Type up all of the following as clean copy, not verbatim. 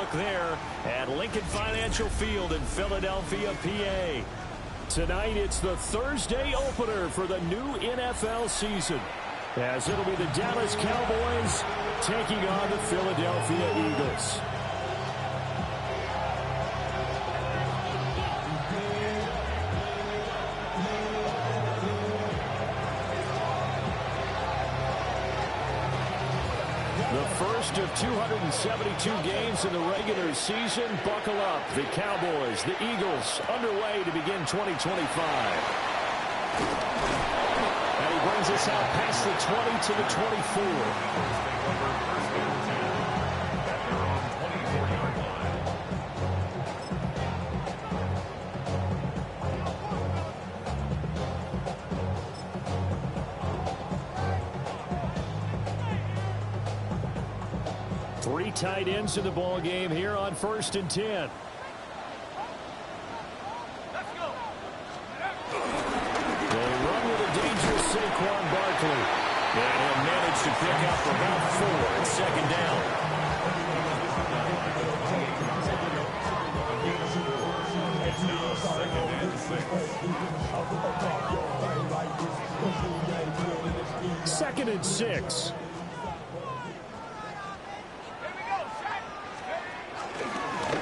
luck there at Lincoln Financial Field in Philadelphia, PA. Tonight, it's the Thursday opener for the new NFL season, as it'll be the Dallas Cowboys taking on the Philadelphia Eagles. The first of 272 games in the regular season. Buckle up. The Cowboys, the Eagles, underway to begin 2025. And he brings us out past the 20 to the 24. 3 tight ends in the ball game here on 1st and 10. Let's go. They run with a dangerous Saquon Barkley. And he'll manage to pick up about 4 at 2nd down. Second and 6.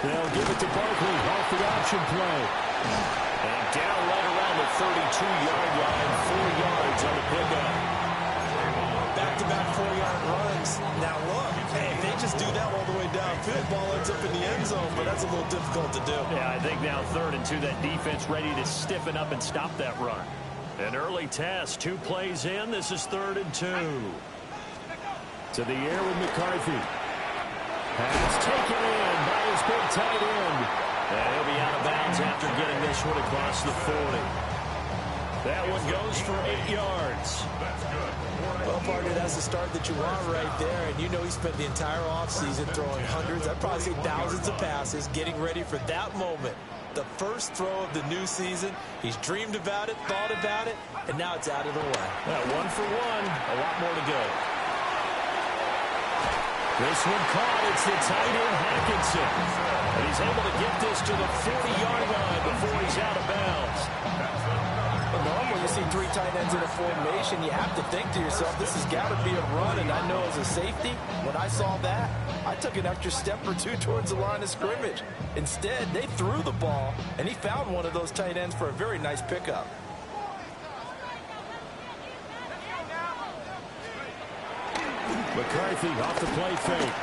They'll give it to Barkley off the option play. And down right around the 32-yard line, 4 yards on the pickup. Back-to-back 4-yard runs. Now look, hey, if they just do that all the way downfield, ball ends up in the end zone, but that's a little difficult to do. Yeah, I think now 3rd and 2, that defense ready to stiffen up and stop that run. An early test, 2 plays in. This is 3rd and 2. To the air with McCarthy. Pass taken in by his big tight end. And he'll be out of bounds after getting this one across the 40. That one goes for 8 yards. Well, partner, that's the start that you want right there. And you know he spent the entire offseason throwing hundreds, I'd probably say thousands of passes, getting ready for that moment. The first throw of the new season. He's dreamed about it, thought about it, and now it's out of the way. Well, 1 for 1, a lot more to go. This one caught. It's the tight end, Hackinson. And he's able to get this to the 40-yard line before he's out of bounds. Well, normally you see 3 tight ends in a formation, you have to think to yourself, this has got to be a run. And I know as a safety, when I saw that, I took an extra step or 2 towards the line of scrimmage. Instead, they threw the ball, and he found one of those tight ends for a very nice pickup. McCarthy off the play fake.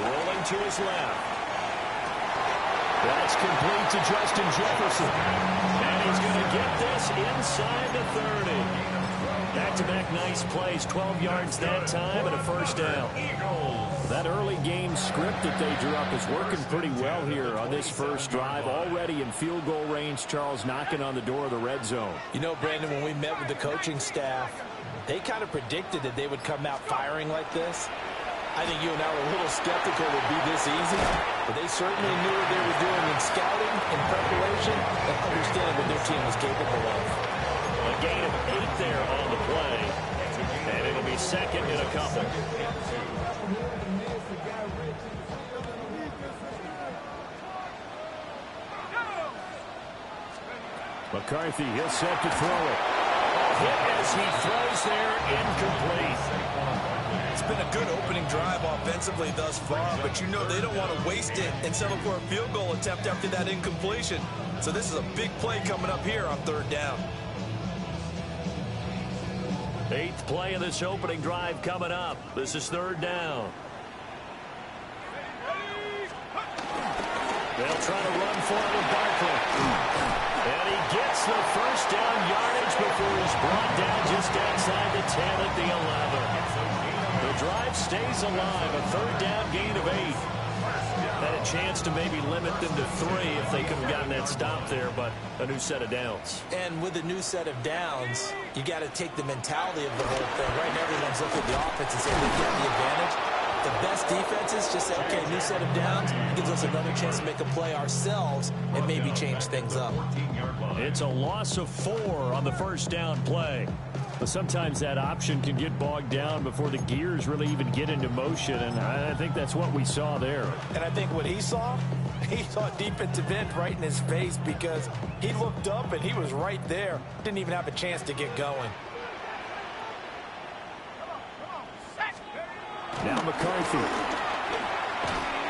Rolling to his left. That's complete to Justin Jefferson. And he's going to get this inside the 30. Back-to-back nice plays. 12 yards that time and a 1st down. That early game script that they drew up is working pretty well here on this first drive. Already in field goal range, Charles, knocking on the door of the red zone. You know, Brandon, when we met with the coaching staff, they kind of predicted that they would come out firing like this. I think you and I were a little skeptical it would be this easy, but they certainly knew what they were doing in scouting, in preparation, and understanding what their team was capable of. A gain of 8 there on the play, and it'll be 2nd and a couple. McCarthy, he'll set to throw it. Hit as he throws there, incomplete. It's been a good opening drive offensively thus far, but you know they don't want to waste it and settle for a field goal attempt after that incompletion. So this is a big play coming up here on 3rd down. 8th play of this opening drive coming up. This is 3rd down. They'll try to run for it with Barkley. And he gets the 1st down yardage before he's brought down just outside the 10 at the 11. The drive stays alive. A 3rd down gain of 8. Had a chance to maybe limit them to 3 if they could have gotten that stop there, but a new set of downs. And with a new set of downs, you got to take the mentality of the whole thing. Right now, everyone's looking at the offense and saying they get the advantage. The best defenses just say, okay, new set of downs, gives us another chance to make a play ourselves and maybe change things up. It's a loss of 4 on the 1st down play. But sometimes that option can get bogged down before the gears really even get into motion, and I think that's what we saw there. And I think what he saw defensive end right in his face, because he looked up and he was right there. Didn't even have a chance to get going. Now McCarthy.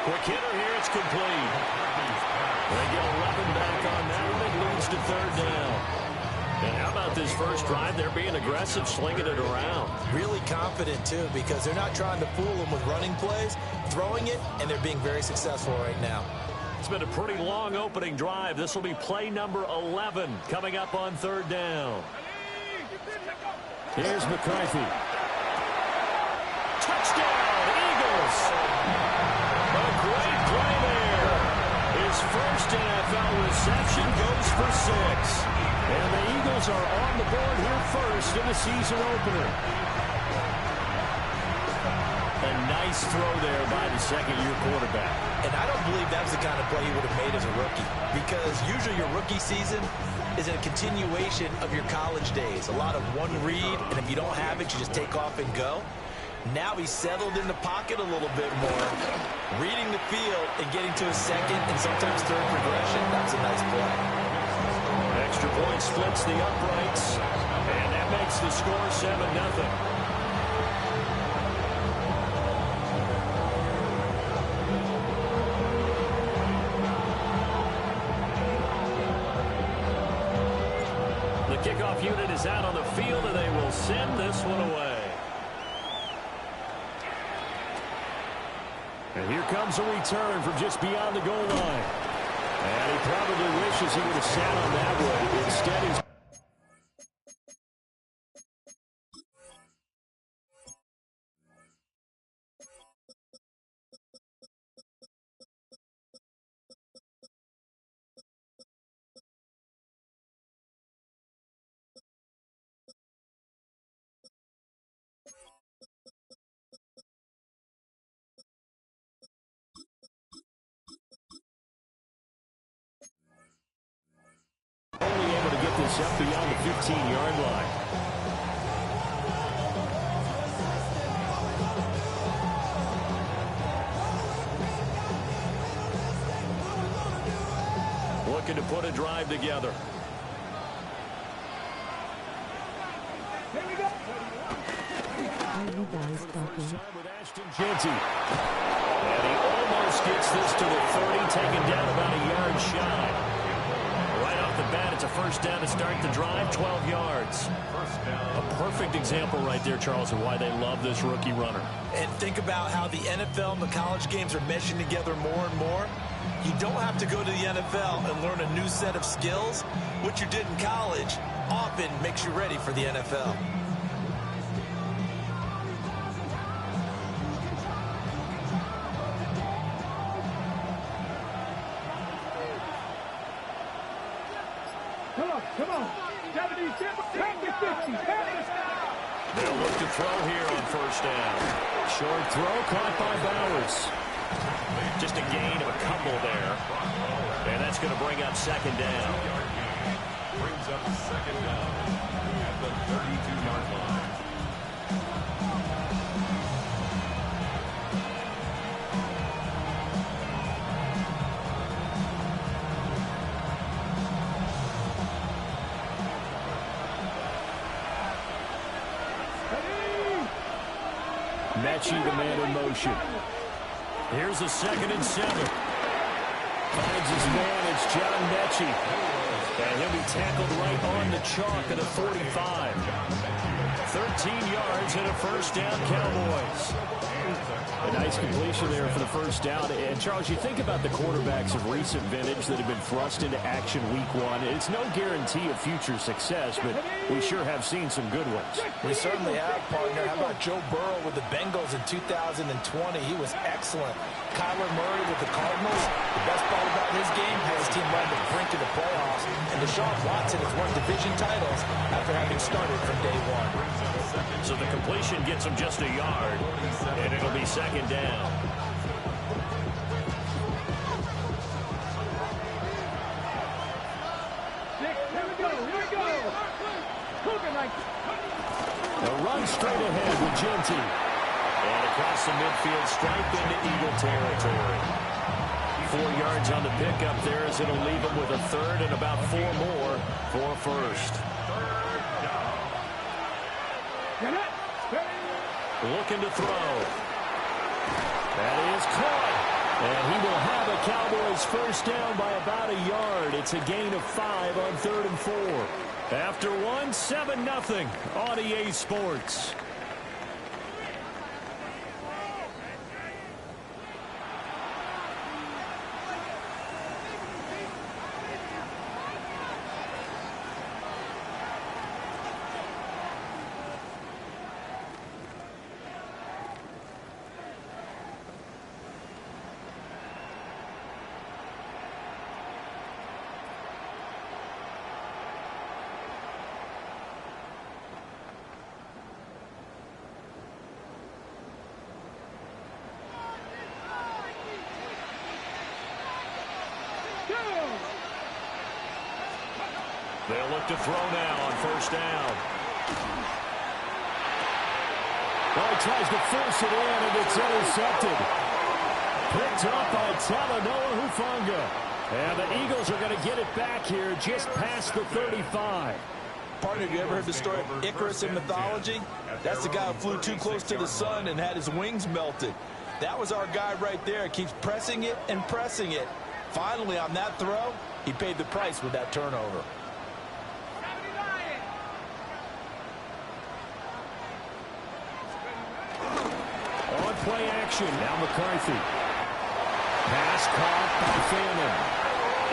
Quick hitter here, it's complete. They get 11 back on that one. It leads to third down. And how about this first drive? They're being aggressive, slinging it around. Really confident, too, because they're not trying to fool them with running plays, throwing it, and they're being very successful right now. It's been a pretty long opening drive. This will be play number 11 coming up on third down. Here's McCarthy. Touchdown, Eagles! A great play there. His first NFL reception goes for 6. And the Eagles are on the board here first in the season opener. A nice throw there by the second-year quarterback. And I don't believe that was the kind of play he would have made as a rookie, because usually your rookie season is a continuation of your college days. A lot of one read, and if you don't have it, you just take off and go. Now he's settled in the pocket a little bit more, reading the field and getting to his second and sometimes third progression. That's a nice play. Extra point splits the uprights, and that makes the score 7-0. The kickoff unit is out on the field, and they will send this one away. And here comes a return from just beyond the goal line. And he probably wishes he would have sat on that one. Instead, he's... only able to get this up beyond the 15-yard line. Looking to put a drive together. Here we go. And he almost gets this to the 30, taken down about a yard shy. Right off the bat, it's a first down to start the drive, 12 yards. A perfect example right there, Charles, of why they love this rookie runner. And think about how the NFL and the college games are meshing together more and more. You don't have to go to the NFL and learn a new set of skills. What you did in college often makes you ready for the NFL. Come on. 70, 50, 50. They'll look to throw here on first down. Short throw caught by Bowers. Just a gain of a couple there. And that's going to bring up second down. Brings up second down at the 32-yard line. Mechie, the man in motion. Here's a 2nd and 7. Finds his man. It's John Mechie. And he'll be tackled right on the chalk at the 45. 13 yards and a first down, Cowboys. A nice completion there for the first down. And, Charles, you think about the quarterbacks of recent vintage that have been thrust into action week 1. It's no guarantee of future success, but we sure have seen some good ones. We certainly have, partner. How about Joe Burrow with the Bengals in 2020? He was excellent. Kyler Murray with the Cardinals. The best part about his game has his team right on the brink of the playoffs. And Deshaun Watson has won division titles after having started from day 1. So the completion gets him just a yard, and it'll be second down. Here we go. Cooking like A run straight ahead with Genty. And across the midfield stripe into Eagle territory. 4 yards on the pickup there as it'll leave him with a third and about 4 more for first. Looking to throw. That is caught. And he will have a Cowboys first down by about a yard. It's a gain of 5 on 3rd and 4. After one, 7-0 on EA Sports. They'll look to throw now on first down. Well, he tries to force it in, and it's intercepted. Picked up by Talanoa Hufanga. And the Eagles are going to get it back here just past the 35. Partner, have you ever heard the story of Icarus in mythology? That's the guy who flew too close to the sun and had his wings melted. That was our guy right there. Keeps pressing it and pressing it. Finally, on that throw, he paid the price with that turnover. On play action, now McCarthy. Pass caught by Fannin.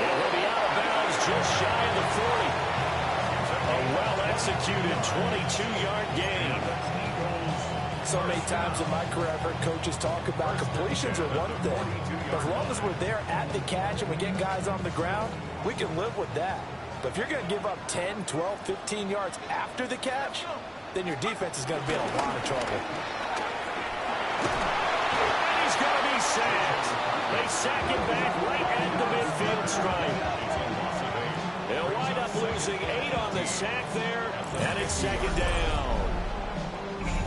It will be out of bounds just shy of the 40. A well-executed 22-yard gain. So many times in my career, I've heard coaches talk about completions are one thing. But as long as we're there at the catch and we get guys on the ground, we can live with that. But if you're going to give up 10, 12, 15 yards after the catch, then your defense is going to be in a lot of trouble. He's going to be sacked. They sack him back right at the midfield stripe. They'll wind up losing 8 on the sack there, and it's second down.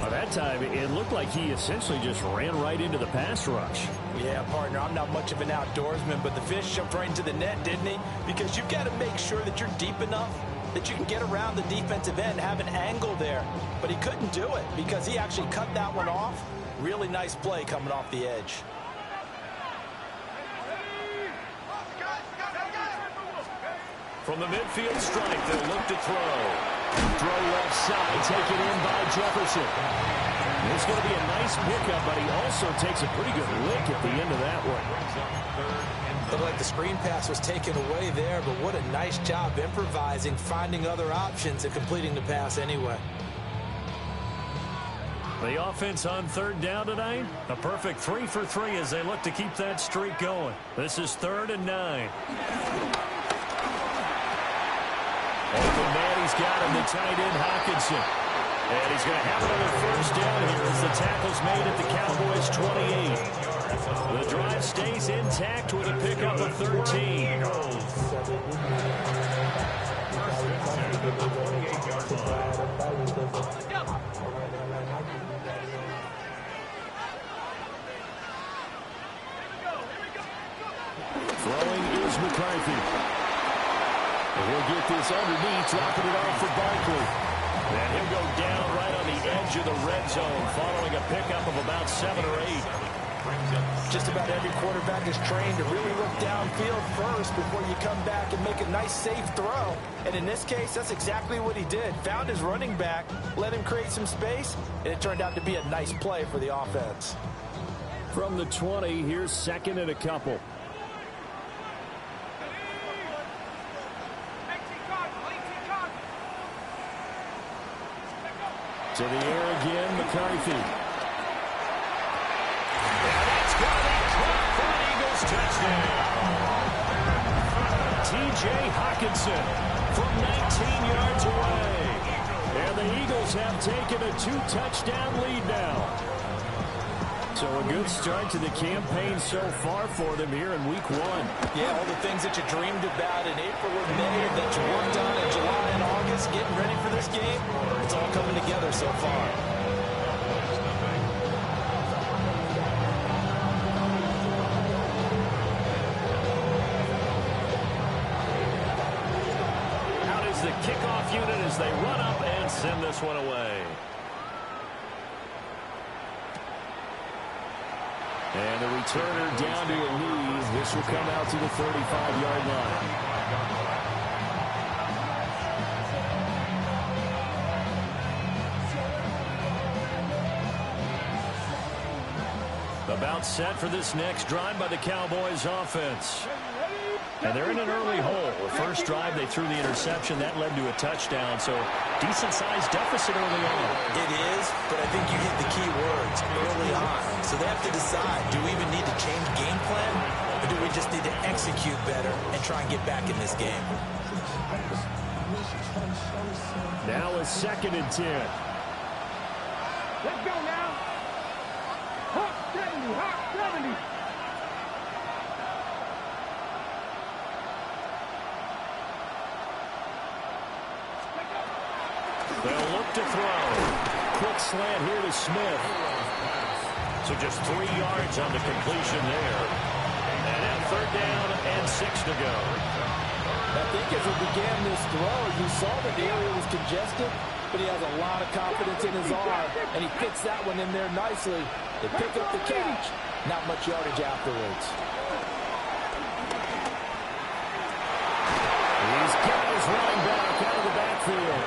By that time, it looked like he essentially just ran right into the pass rush. Yeah, partner, I'm not much of an outdoorsman, but the fish jumped right into the net, didn't he? Because you've got to make sure that you're deep enough that you can get around the defensive end, have an angle there. But he couldn't do it because he actually cut that one off. Really nice play coming off the edge. From the midfield stripe, they'll look to throw. Throw left side, taken in by Jefferson. It's going to be a nice pickup, but he also takes a pretty good lick at the end of that one. Looked like the screen pass was taken away there, but what a nice job improvising, finding other options, and completing the pass anyway. The offense on third down tonight, a perfect 3 for 3 as they look to keep that streak going. This is 3rd and 9. Open man, he's got him, the tight end Hockenson. And he's going to have another first down here as the tackle's made at the Cowboys' 28. The drive stays intact with a pickup of 13. Throwing is McCarthy. He'll get this underneath, dropping it off for Barkley. And he'll go down right on the edge of the red zone following a pickup of about 7 or 8. Just about every quarterback is trained to really look downfield first before you come back and make a nice, safe throw. And in this case, that's exactly what he did. Found his running back, let him create some space, and it turned out to be a nice play for the offense. From the 20, here's 2nd and a couple. To the air again, McCarthy. And that's got it. For an Eagles touchdown. T.J. Hockenson from 19 yards away. And the Eagles have taken a 2-touchdown lead now. So a good start to the campaign so far for them here in week 1. Yeah, all the things that you dreamed about in April and May that you worked on in July and August, getting ready for this game, it's all coming together so far. Out is the kickoff unit as they run up and send this one away. And the returner down to a knee. This will come out to the 35-yard line. About set for this next drive by the Cowboys offense. And they're in an early hole. The first drive, they threw the interception. That led to a touchdown. So decent-sized deficit early on. It is, but I think you hit the key words early on. So they have to decide, do we even need to change game plan? Or do we just need to execute better and try and get back in this game? Now a 2nd and 10. Let's go now. Hawk 70, Hawk 70. They'll look to throw. Quick slant here to Smith. So just 3 yards on the completion there. And at 3rd down and 6 to go. I think as he began this throw, you saw that the area was congested, but he has a lot of confidence in his arm, and he fits that one in there nicely. They pick up the catch. Not much yardage afterwards. He's got his running back out of the backfield.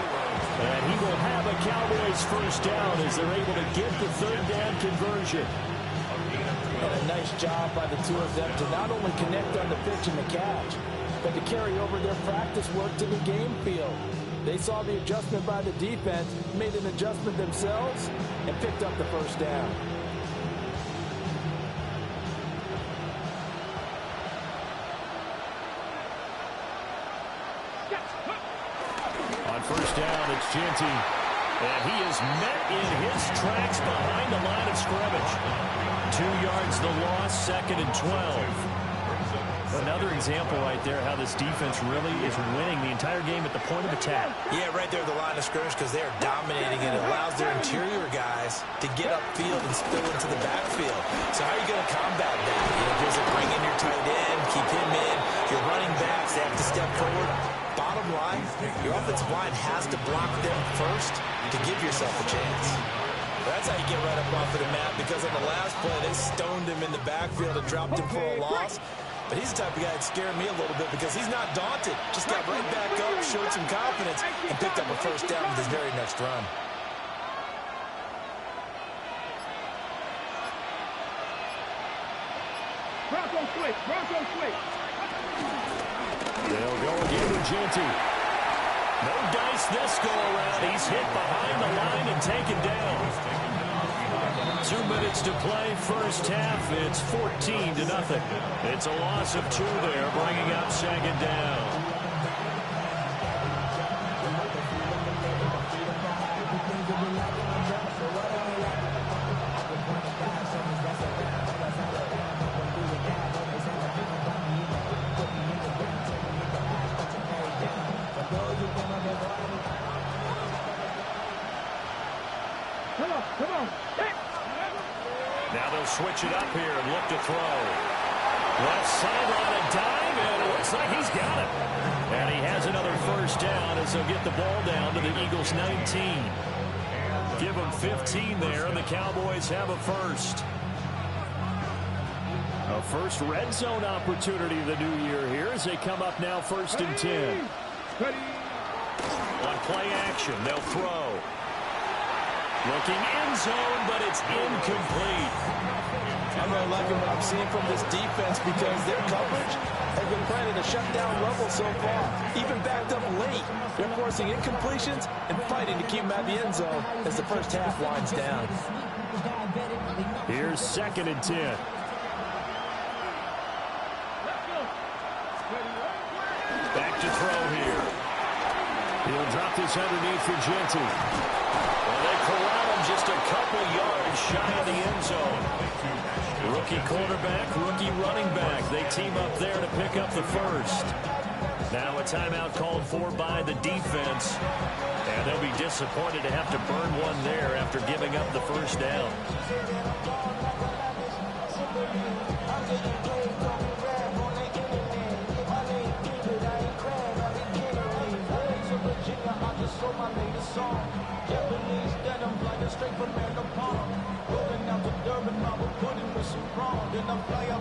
And he will have a Cowboys first down as they're able to get the 3rd down conversion. And a nice job by the two of them to not only connect on the pitch and the catch, but to carry over their practice work to the game field. They saw the adjustment by the defense, made an adjustment themselves, and picked up the first down. On first down, it's Genty. And he is met in his tracks behind the line of scrimmage. 2 yards the loss, 2nd and 12. Another example right there how this defense really is winning the entire game at the point of attack. Yeah, right there at the line of scrimmage because they are dominating and it allows their interior guys to get upfield and spill into the backfield. So how are you going to combat that? You know, does it bring in your tight end, keep him in, your running backs, they have to step forward. Bottom line, your offensive line has to block them first to give yourself a chance. That's how you get right up off of the mat because on the last play, they stoned him in the backfield and dropped him for a loss. But he's the type of guy that scared me a little bit because he's not daunted. Just got right back up, showed some confidence, and picked up a first down with his very next run. Bronco switch, Bronco switch. They'll go again with Genty. No dice this go around. He's hit behind the line and taken down. 2 minutes to play, first half. It's 14-0. It's a loss of 2 there, bringing up 2nd down. Come on. Now they'll switch it up here and look to throw. Left sideline a dive, and it looks like he's got it. And he has another first down as they'll get the ball down to the Eagles' 19. Give them 15 there, and the Cowboys have a first. A first red zone opportunity of the new year here as they come up now 1st and 10. On play action, they'll throw. Looking end zone, but it's incomplete. I'm really liking what I'm seeing from this defense because their coverage has been playing at a shutdown level so far. Even backed up late, they're forcing incompletions and fighting to keep them at the end zone as the first half winds down. Here's 2nd and 10. Back to throw here. He'll drop this underneath for Genty. Well, they corral him just a couple yards shy of the end zone. Rookie quarterback, rookie running back. They team up there to pick up the first. Now a timeout called for by the defense. And they'll be disappointed to have to burn one there after giving up the first down.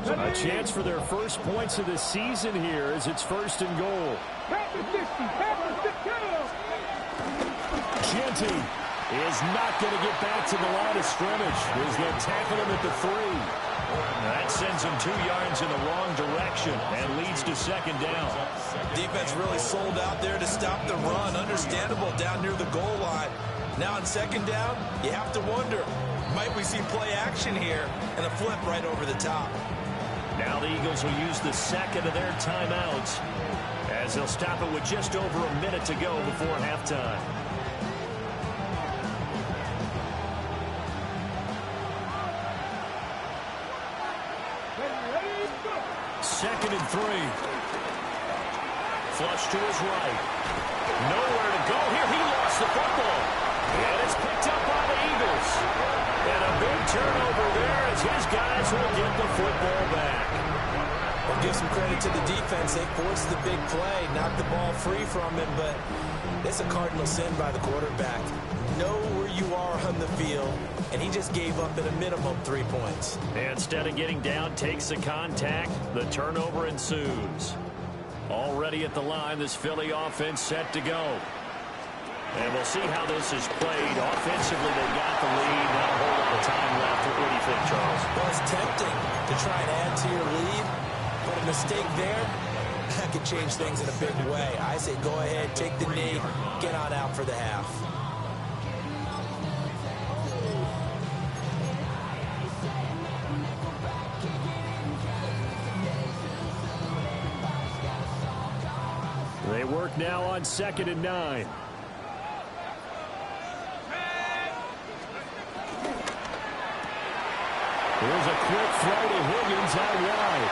A chance for their first points of the season here as it's 1st and goal. Genty is not going to get back to the line of scrimmage as they'll tackle him at the 3. That sends him 2 yards in the wrong direction and leads to 2nd down. Defense really sold out there to stop the run. Understandable down near the goal line. Now on 2nd down, you have to wonder, might we see play action here and a flip right over the top? Now the Eagles will use the 2nd of their timeouts as they'll stop it with just over a minute to go before halftime. Second and 3. Flush to his right. Nowhere to go here. He lost the football. And it's picked up by the Eagles. And a big turnover there as his guys will get the football back. Well, give some credit to the defense. They forced the big play, knocked the ball free from him, but it's a cardinal sin by the quarterback. Know where you are on the field, and he just gave up at a minimum 3 points. And instead of getting down, takes the contact. The turnover ensues. Already at the line, this Philly offense set to go. And we'll see how this is played. Offensively, they got the lead. Not a whole lot of time left. What do you think, Charles? Well, it's tempting to try and add to your lead, but a mistake there, that could change things in a big way. I say go ahead, take the knee, get on out for the half. They work now on 2nd and 9. Here's a quick throw to Higgins out wide.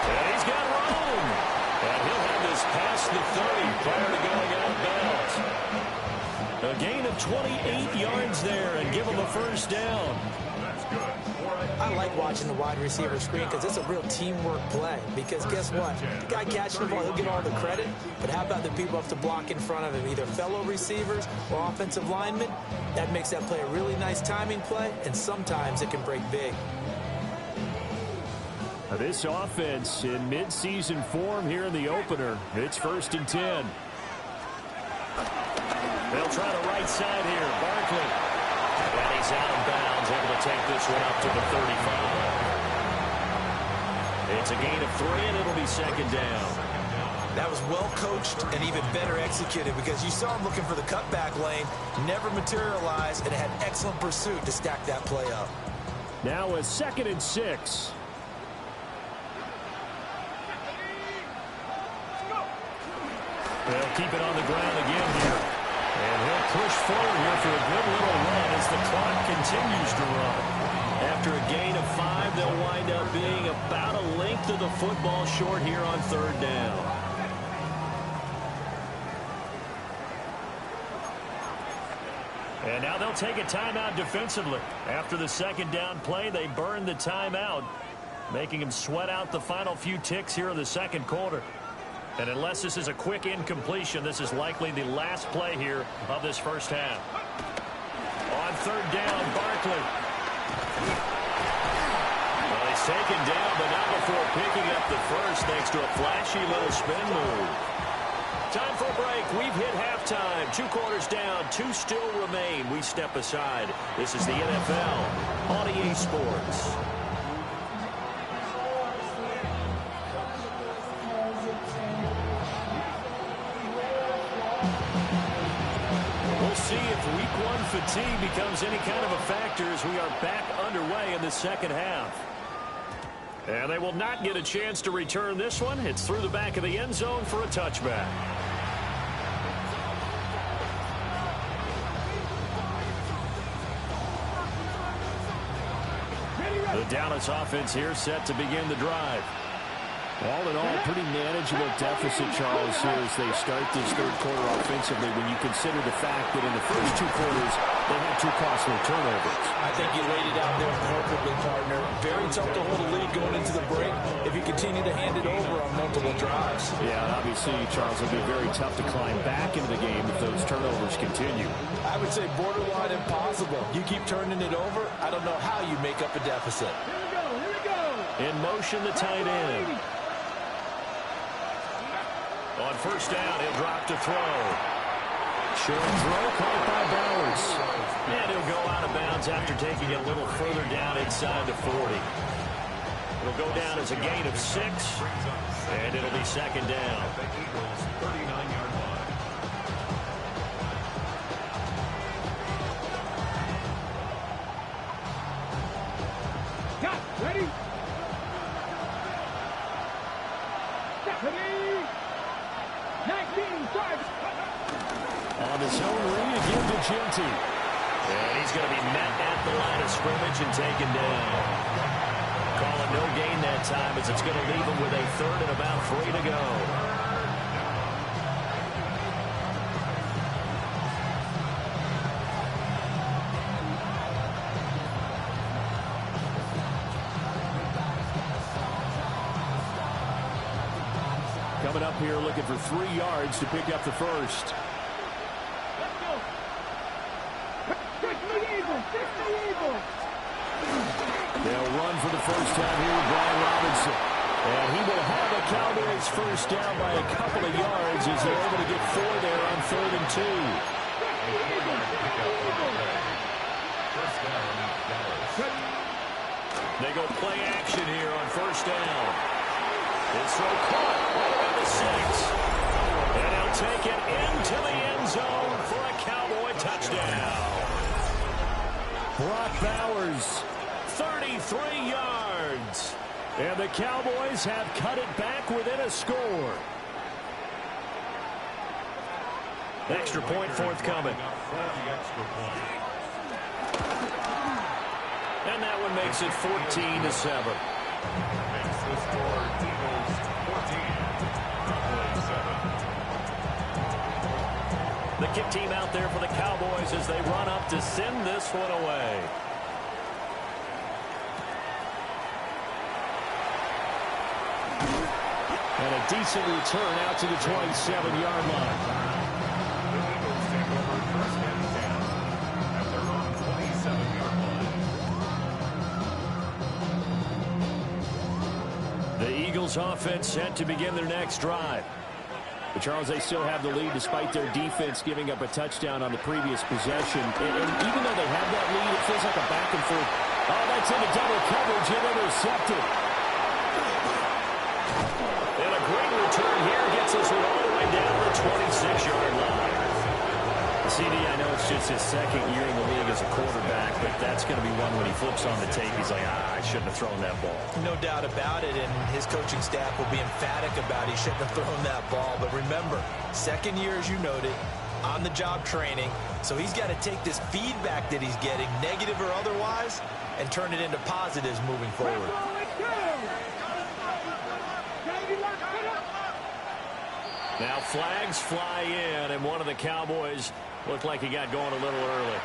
And he's got room. And he'll have this past the 30 prior to going out of bounds. A gain of 28 yards there and give him a first down. That's good. I like watching the wide receiver screen because it's a real teamwork play. Because guess what? The guy catching the ball, he'll get all the credit. But how about the people have to block in front of him, either fellow receivers or offensive linemen? That makes that play a really nice timing play, and sometimes it can break big. This offense in mid-season form here in the opener. It's 1st and 10. They'll try the right side here. Barkley. And he's out of bounds, able to take this one up to the 35. It's a gain of 3, and it'll be 2nd down. That was well coached and even better executed because you saw him looking for the cutback lane, never materialized, and had excellent pursuit to stack that play up. Now a 2nd and 6. They'll keep it on the ground again here. And he'll push forward here for a good little run as the clock continues to run. After a gain of 5, they'll wind up being about a length of the football short here on 3rd down. And now they'll take a timeout defensively. After the 2nd down play, they burn the timeout, making them sweat out the final few ticks here in the 2nd quarter. And unless this is a quick incompletion, this is likely the last play here of this first half. On 3rd down, Barkley. Well, he's taken down, but not before picking up the first thanks to a flashy little spin move. Time for a break. We've hit halftime. 2 quarters down, 2 still remain. We step aside. This is the NFL on EA Sports. We'll see if week 1 fatigue becomes any kind of a factor as we are back underway in the 2nd half. And they will not get a chance to return this one. It's through the back of the end zone for a touchback. Ready, The Dallas offense here set to begin the drive. All in all, pretty manageable deficit, Charles, here as they start this third quarter offensively when you consider the fact that in the first two quarters, they had two costly turnovers. I think you laid it out there perfectly, partner. Very tough to hold a lead going into the break if you continue to hand it over on multiple drives. Yeah, and obviously, Charles, it'll be very tough to climb back into the game if those turnovers continue. I would say borderline impossible. You keep turning it over, I don't know how you make up a deficit. Here we go. In motion, the tight end. On first down, he'll drop to throw. Short throw caught by Bowers. And he'll go out of bounds after taking it a little further down inside the 40. It'll go down as a gain of 6, and it'll be second down. The Eagles' 39-yard line. Got ready. Got ready. 19 strikes. On his own read again to Genty. And he's going to be met at the line of scrimmage and taken down. Calling no gain that time as it's going to leave him with a third and about 3 to go. Coming up here looking for 3 yards to pick up the first. Let's go. Stick the Eagles. Stick the Eagles. They'll run for the first time here with Brian Robinson. And he will have the Cowboys first down by a couple of yards as they're able to get 4 there on 3rd and 2. First down, Dallas. They go play action here on first down. This throw caught all around the 6. And he'll take it into the end zone for a Cowboy touchdown. Brock Bowers, 33 yards. And the Cowboys have cut it back within a score. Extra point forthcoming. For the extra point. And that one makes it 14-7. Makes the score Eagles 14, Cowboys 7. The kick team out there for the Cowboys as they run up to send this one away. and a decent return out to the 27-yard line. The Eagles take over first and 10 at their own 27-yard line. The Eagles offense set to begin their next drive. But Charles, they still have the lead despite their defense giving up a touchdown on the previous possession. And even though they have that lead, it feels like a back and forth. Oh, that's into double coverage and intercepted. And a great return here gets us all the way down to the 26-yard line. CD, I know it's just his second year in the league as a quarterback, but that's going to be one when he flips on the tape. He's like, I shouldn't have thrown that ball. No doubt about it, and his coaching staff will be emphatic about he shouldn't have thrown that ball. But remember, second year, as you noted, on-the-job training, so he's got to take this feedback that he's getting, negative or otherwise, and turn it into positives moving forward. Now flags fly in, and one of the Cowboys looked like he got going a little early.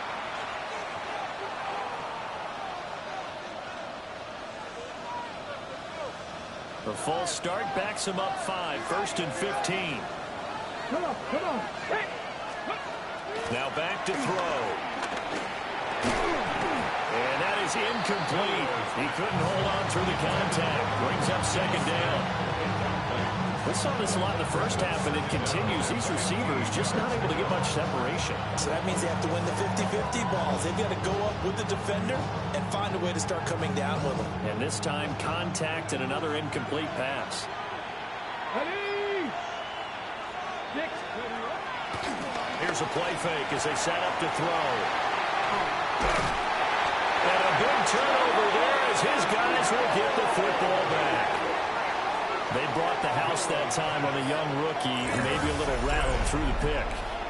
The false start backs him up 5, 1st and 15. Come on. Now back to throw. And that is incomplete. He couldn't hold on through the contact. Brings up second down. We saw this a lot in the first half, and it continues. These receivers just not able to get much separation. So that means they have to win the 50-50 balls. They've got to go up with the defender and find a way to start coming down with them. And this time, contact and another incomplete pass. Ready? 6. Here's a play fake as they set up to throw. And a big turnover there as his guys will get the football back. They brought the house that time on a young rookie, maybe a little rattled through the pick.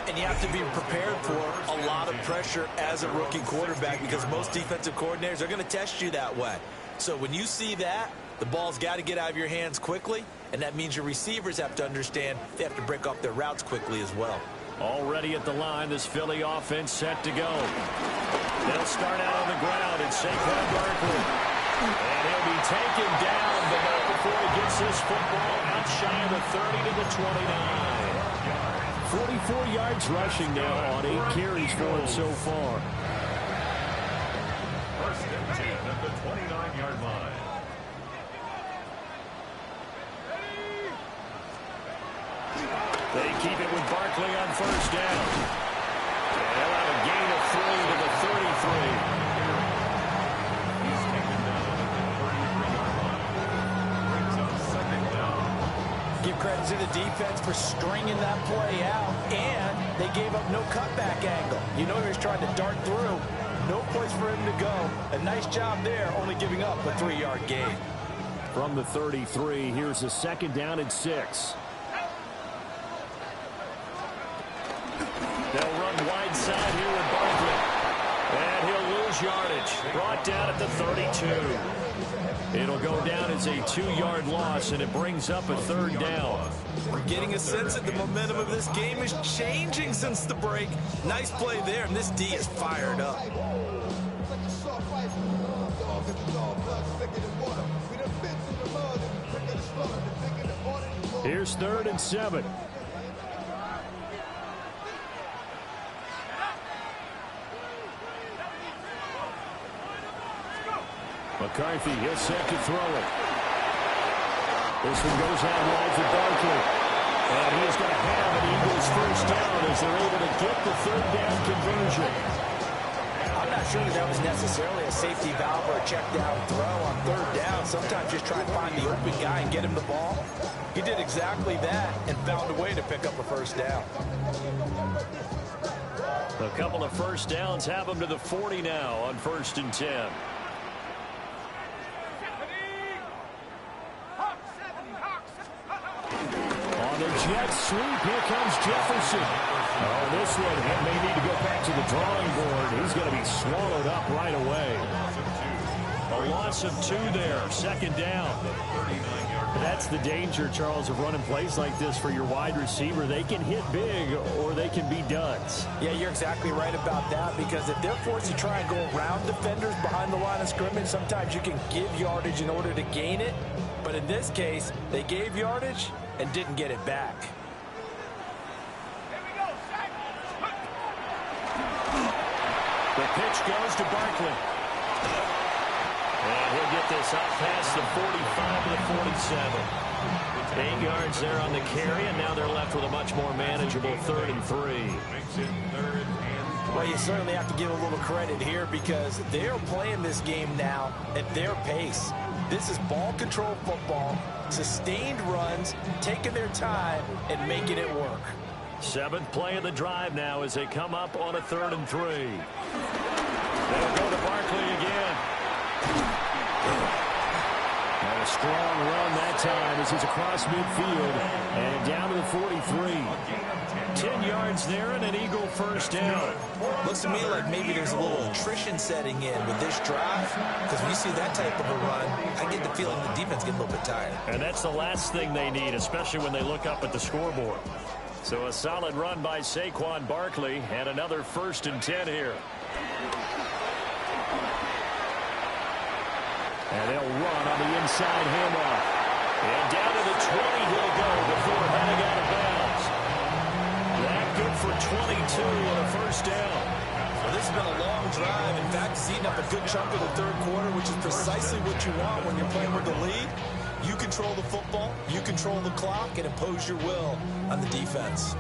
And you have to be prepared for a lot of pressure as a rookie quarterback because most defensive coordinators are going to test you that way. So when you see that, the ball's got to get out of your hands quickly, and that means your receivers have to understand they have to break off their routes quickly as well. Already at the line, this Philly offense set to go. They'll start out on the ground, and Saquon Barkley. And he'll be taken down, but not before he gets this football out shy of the 30 to the 29. 44 yards rushing now on 8 carries for him so far. First and 10 at the 29-yard line. They keep it with Barkley on first down. And they'll have a gain of 3 to the 33. He's taken down at the 33-yard line. Brings up second down. Give credit to the defense for stringing that play out, and they gave up no cutback angle. You know he was trying to dart through. No place for him to go. A nice job there, only giving up a 3-yard gain. From the 33, here's a second down and 6. They'll run wide side here with Barkley. And he'll lose yardage. Brought down at the 32. It'll go down as a 2-yard loss, and it brings up a third down. We're getting a sense that the momentum of this game is changing since the break. Nice play there, and this D is fired up. Here's 3rd and 7. McCarthy, he'll set to throw it. This one goes out wide for Barkley. And he is going to have an Eagles first down as they're able to get the 3rd down conversion. I'm not sure that was necessarily a safety valve or a check down throw on 3rd down. Sometimes just try to find the open guy and get him the ball. He did exactly that and found a way to pick up a first down. A couple of first downs have them to the 40 now on 1st and 10. On the jet sweep, here comes Jefferson. Oh, this one, he may need to go back to the drawing board. He's going to be swallowed up right away. A loss of 2 there, 2nd down. That's the danger, Charles, of running plays like this for your wide receiver. They can hit big or they can be duds. Yeah, you're exactly right about that, because if they're forced to try and go around defenders behind the line of scrimmage, sometimes you can give yardage in order to gain it. But in this case, they gave yardage and didn't get it back. The pitch goes to Barkley. And he'll get this up past the 45 to the 47. 8 yards there on the carry, and now they're left with a much more manageable 3rd and 3. Makes it 3rd and Well, you certainly have to give a little credit here, because they're playing this game now at their pace. This is ball control football, sustained runs, taking their time and making it work. 7th play of the drive now as they come up on a 3rd and 3. They'll go to Barkley again. And a strong run that time as he's across midfield and down to the 43. 10 yards there and an Eagle first down. Looks to me like maybe there's a little attrition setting in with this drive, because when you see that type of a run, I get the feeling the defense getting a little bit tired. And that's the last thing they need, especially when they look up at the scoreboard. So a solid run by Saquon Barkley, and another 1st and 10 here. And they'll run on the inside handoff. And down to the 20 he'll go before heading out of bounds. That good for 22 and a first down. Well, this has been a long drive. In fact, it's eaten up a good chunk of the 3rd quarter, which is precisely what you want when you're playing with the lead. You control the football, you control the clock, and impose your will on the defense.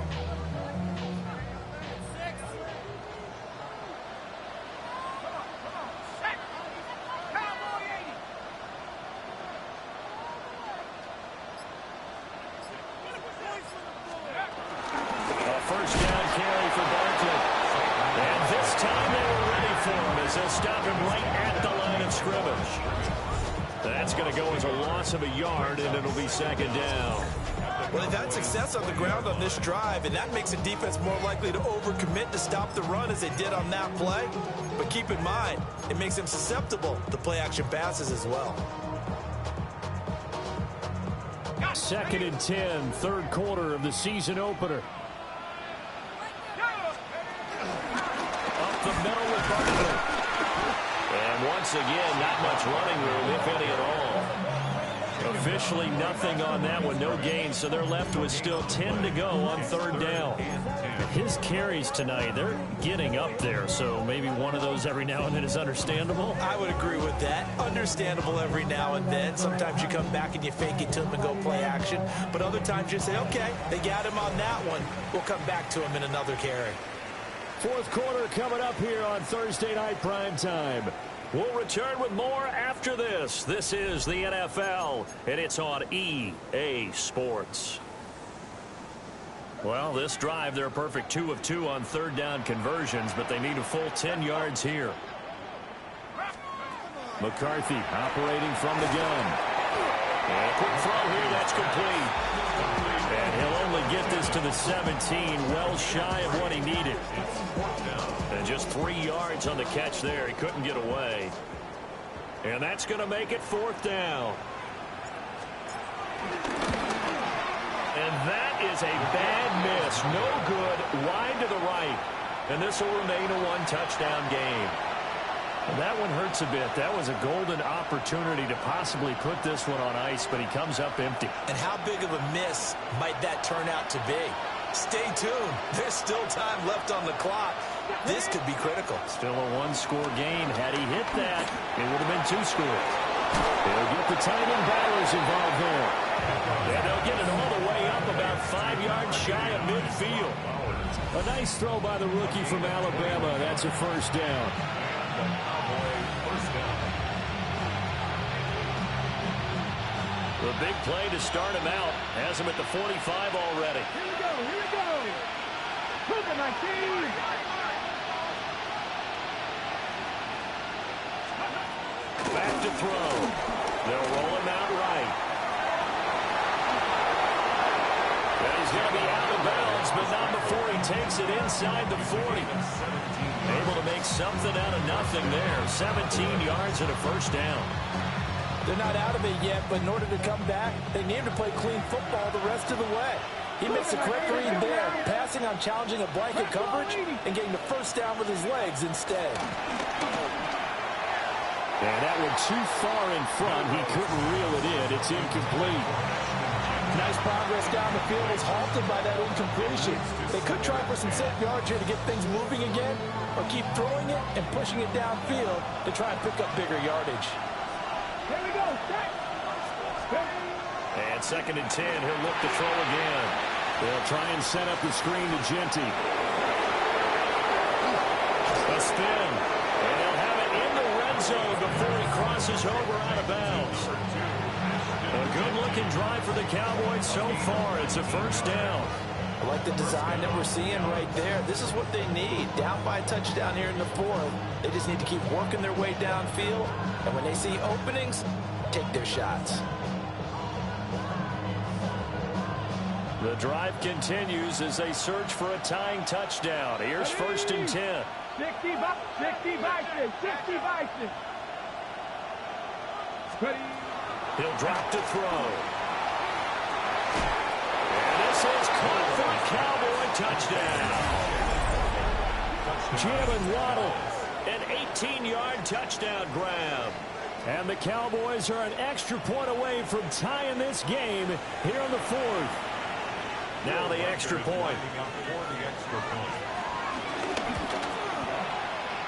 Stop him right at the line of scrimmage. That's going to go as a loss of a yard, and it'll be 2nd down. Well, they've had success on the ground on this drive, and that makes the defense more likely to overcommit to stop the run as they did on that play. But keep in mind, it makes them susceptible to play-action passes as well. 2nd and 10, third quarter of the season opener. Up the middle with Barkley. And once again, not much running room, if any at all. Officially nothing on that one, no gain, so they're left with still 10 to go on 3rd down. His carries tonight, they're getting up there, so maybe one of those every now and then is understandable. I would agree with that. Understandable every now and then. Sometimes you come back and you fake it to him and go play action, but other times you say, okay, they got him on that one. We'll come back to him in another carry. 4th quarter coming up here on Thursday Night Prime Time. We'll return with more after this. This is the NFL, and it's on EA Sports. Well, this drive, they're a perfect 2 of 2 on 3rd down conversions, but they need a full 10 yards here. McCarthy operating from the gun. And quick throw here, that's complete. And he'll only get this to the 17, well shy of what he needed. And just 3 yards on the catch there. He couldn't get away. And that's going to make it 4th down. And that is a bad miss. No good. Wide to the right. And this will remain a 1-touchdown game. And that one hurts a bit. That was a golden opportunity to possibly put this one on ice, but he comes up empty. And how big of a miss might that turn out to be? Stay tuned. There's still time left on the clock. This could be critical. Still a 1-score game. Had he hit that, it would have been 2 scores. They'll get the tight end Bowers involved there. And they'll get it all the way up about 5 yards shy of midfield. A nice throw by the rookie from Alabama. That's a 1st down. The big play to start him out has him at the 45 already. Here we go, here we go. Move it, my team. Back to throw. They'll roll him out right. And he's going to be out of bounds, but not before he takes it inside the 40. Able to make something out of nothing there. 17 yards and a 1st down. They're not out of it yet, but in order to come back, they need to play clean football the rest of the way. He makes the correct read there, passing on challenging a blanket coverage and getting the 1st down with his legs instead. And that one too far in front. He couldn't reel it in. It's incomplete. Nice progress down the field is halted by that incompletion. They could try for some safe yards here to get things moving again, or keep throwing it and pushing it downfield to try and pick up bigger yardage. Here we go. And 2nd and 10. He'll look to throw again. They'll try and set up the screen to Genty. A spin. And he'll have it in the red zone before he crosses over out of bounds. A good-looking drive for the Cowboys so far. It's a 1st down. I like the design that we're seeing right there. This is what they need. Down by a touchdown here in the 4th. They just need to keep working their way downfield. And when they see openings, take their shots. The drive continues as they search for a tying touchdown. Here's 1st and 10. 60 Vikings. Ready. He'll drop to throw. And this is caught for a Cowboy touchdown. Jalen Waddle. An 18-yard touchdown grab. And the Cowboys are an extra point away from tying this game here in the 4th. Now the extra point.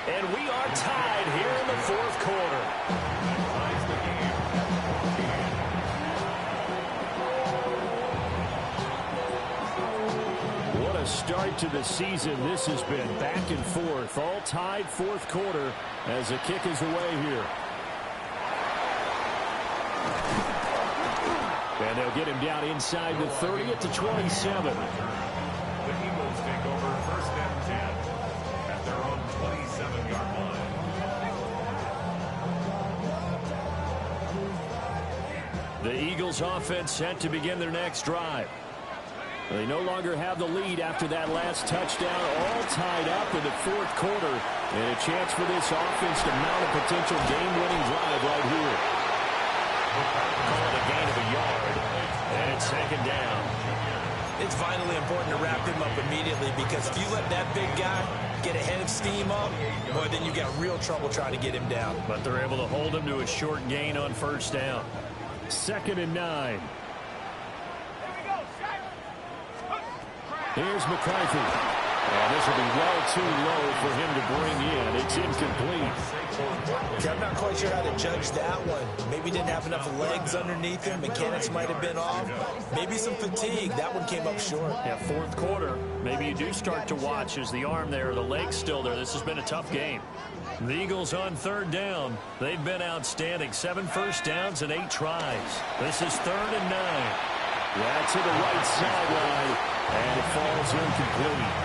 And we are tied here in the 4th quarter. What a start to the season this has been. Back and forth, all tied 4th quarter as the kick is away here. And they'll get him down inside the 30 at the 27. The Eagles take over 1st and 10 at their own 27-yard line. The Eagles offense set to begin their next drive. They no longer have the lead after that last touchdown, all tied up in the fourth quarter. And a chance for this offense to mount a potential game-winning drive right here. Call it a gain of a yard, and it's second down. It's vitally important to wrap him up immediately, because if you let that big guy get a head of steam up, boy, then you got real trouble trying to get him down. But they're able to hold him to a short gain on first down. 2nd and 9. Here's McCarthy. This will be well too low for him to bring in. It's incomplete. Okay, I'm not quite sure how to judge that one. Maybe didn't have enough legs underneath him. Mechanics might have been off. Maybe some fatigue. That one came up short. Yeah, fourth quarter. Maybe you do start to watch as the arm there, the leg's still there. This has been a tough game. The Eagles on 3rd down. They've been outstanding. 7 first downs and 8 tries. This is 3rd and 9. Yeah, to the right sideline, and it falls incomplete.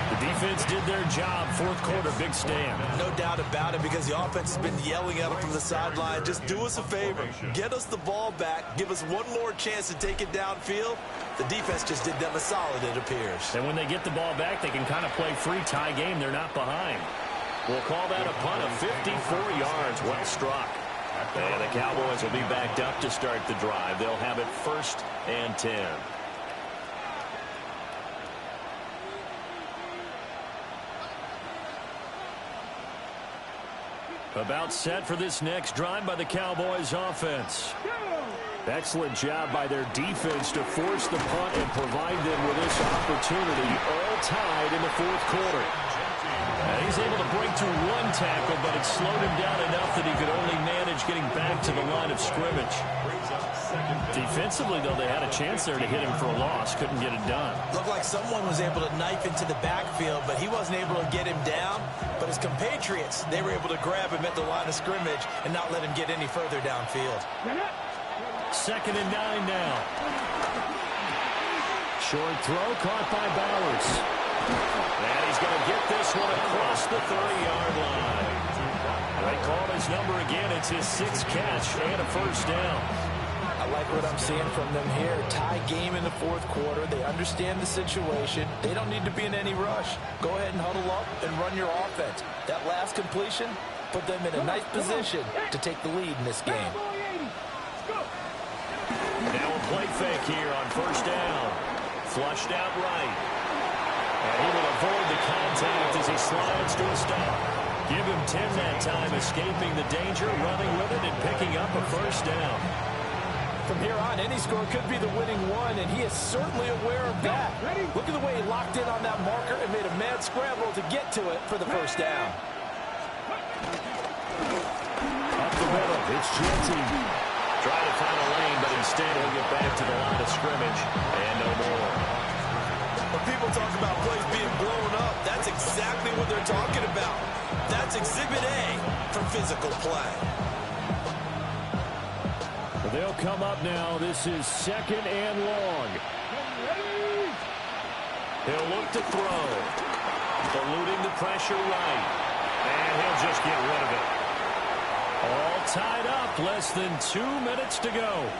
The defense did their job. Fourth quarter, big stand. No doubt about it, because the offense has been yelling at them from the sideline. Just do us a favor. Get us the ball back. Give us one more chance to take it downfield. The defense just did them a solid, it appears. And when they get the ball back, they can kind of play free tie game. They're not behind. We'll call that a punt of 54 yards. Well struck. And the Cowboys will be backed up to start the drive. They'll have it 1st and 10. About set for this next drive by the Cowboys offense. Excellent job by their defense to force the punt and provide them with this opportunity, all tied in the fourth quarter. He's able to break through one tackle, but it slowed him down enough that he could only manage getting back to the line of scrimmage. Defensively, though, they had a chance there to hit him for a loss. Couldn't get it done. Looked like someone was able to knife into the backfield, but he wasn't able to get him down. But his compatriots, they were able to grab him at the line of scrimmage and not let him get any further downfield. 2nd and 9 now. Short throw caught by Bowers. And he's going to get this one across the 30-yard line. They call his number again. It's his 6th catch and a first down. I like what I'm seeing from them here. Tie game in the fourth quarter. They understand the situation. They don't need to be in any rush. Go ahead and huddle up and run your offense. That last completion put them in a nice position to take the lead in this game. Now a play fake here on first down. Flushed out right. And he will avoid the contact as he slides to a stop. Give him 10 that time, escaping the danger, running with it, and picking up a first down. From here on, any score could be the winning one, and he is certainly aware of that. Look at the way he locked in on that marker and made a mad scramble to get to it for the first down. Up the middle, it's Jeanty. Trying to find a lane, but instead he'll get back to the line of scrimmage, and no more. When people talk about plays being blown up, that's exactly what they're talking about. That's Exhibit A for physical play. They'll come up now. This is 2nd and long. He'll look to throw. Eluding the pressure right. And he'll just get rid of it. All tied up. Less than 2 minutes to go.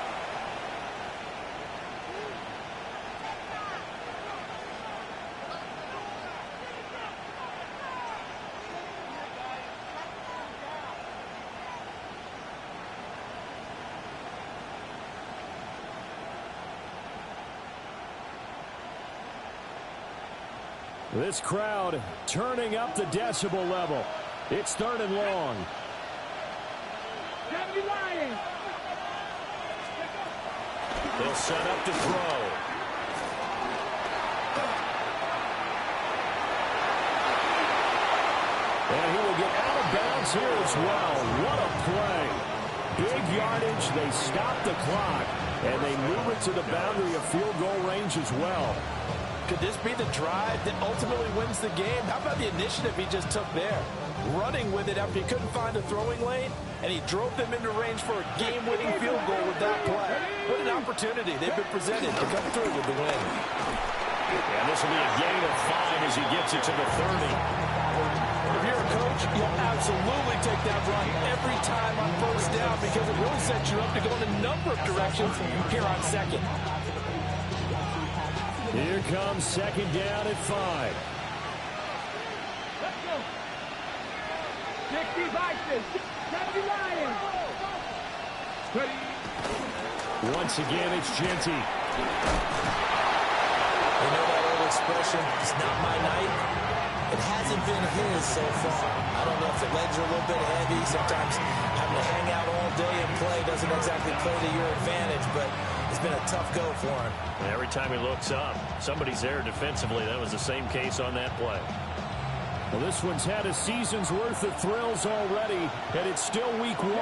This crowd turning up the decibel level. It's 3rd and long. They'll set up to throw. And he will get out of bounds here as well. What a play. Big yardage. They stop the clock. And they move it to the boundary of field goal range as well. Could this be the drive that ultimately wins the game? How about the initiative he just took there? Running with it after he couldn't find a throwing lane, and he drove them into range for a game-winning field goal with that play. What an opportunity they've been presented to come through with the win. And this will be a gain of 5 as he gets it to the 30. If you're a coach, you'll absolutely take that run every time on first down because it really sets you up to go in a number of directions here on 2nd. here comes second down at 5. Let's go. 60 Vikings. 70 Lions. Once again, it's Genty. You know that old expression, it's not my night? It hasn't been his so far. I don't know if the legs are a little bit heavy. Sometimes having to hang out all day and play doesn't exactly play to your advantage, but it's been a tough go for him. And every time he looks up, somebody's there defensively. That was the same case on that play. Well, this one's had a season's worth of thrills already, and it's still week 1.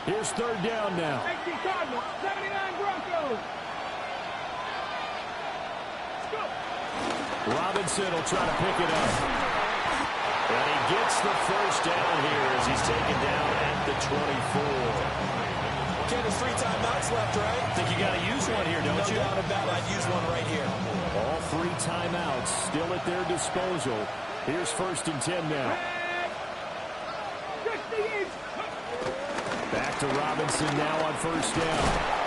Here's third down now. 60 Cardinals. 79 Broncos. Robinson will try to pick it up. And he gets the first down here as he's taken down at the 24. Ken, there's 3 timeouts left, right? I think you got to use one here, don't you? No doubt about it. I'd use one right here. All 3 timeouts still at their disposal. Here's first and 10 now. 60 each. Back to Robinson now on first down.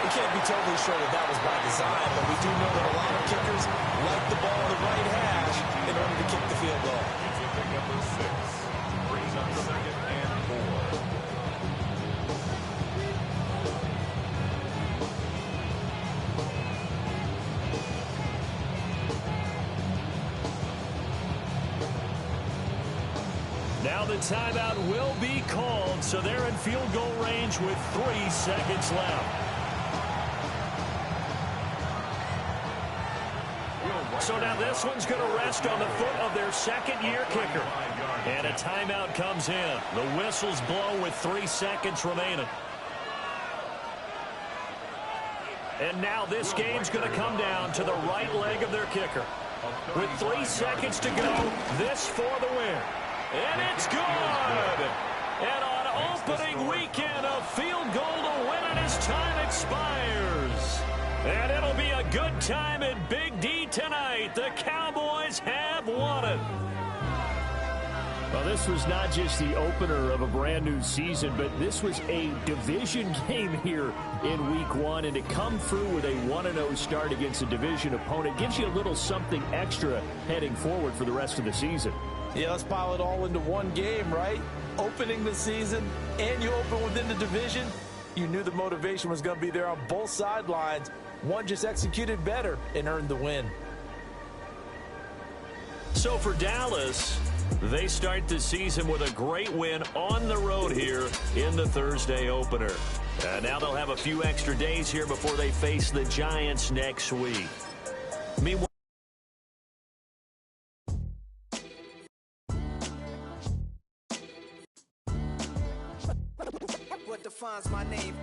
We can't be totally sure that was by design, but we do know that a lot of kickers like the ball in the right hash in order to kick the field goal. Pick number 6 brings up second and 4. Now the timeout will be called, so they're in field goal range with 3 seconds left. So now this one's going to rest on the foot of their second-year kicker. And a timeout comes in. The whistle's blown with 3 seconds remaining. And now this game's going to come down to the right leg of their kicker. With 3 seconds to go, this for the win. And it's good! And on opening weekend, a field goal to win it as time expires. And it'll be a good time in Big D tonight. The Cowboys have won it. Well, this was not just the opener of a brand new season, but this was a division game here in week 1. And to come through with a 1-0 start against a division opponent gives you a little something extra heading forward for the rest of the season. Yeah, let's pile it all into one game, right? Opening the season, and you open within the division. You knew the motivation was going to be there on both sidelines. One just executed better and earned the win. So for Dallas, they start the season with a great win on the road here in the Thursday opener. Now they'll have a few extra days here before they face the Giants next week. Meanwhile, What defines my name?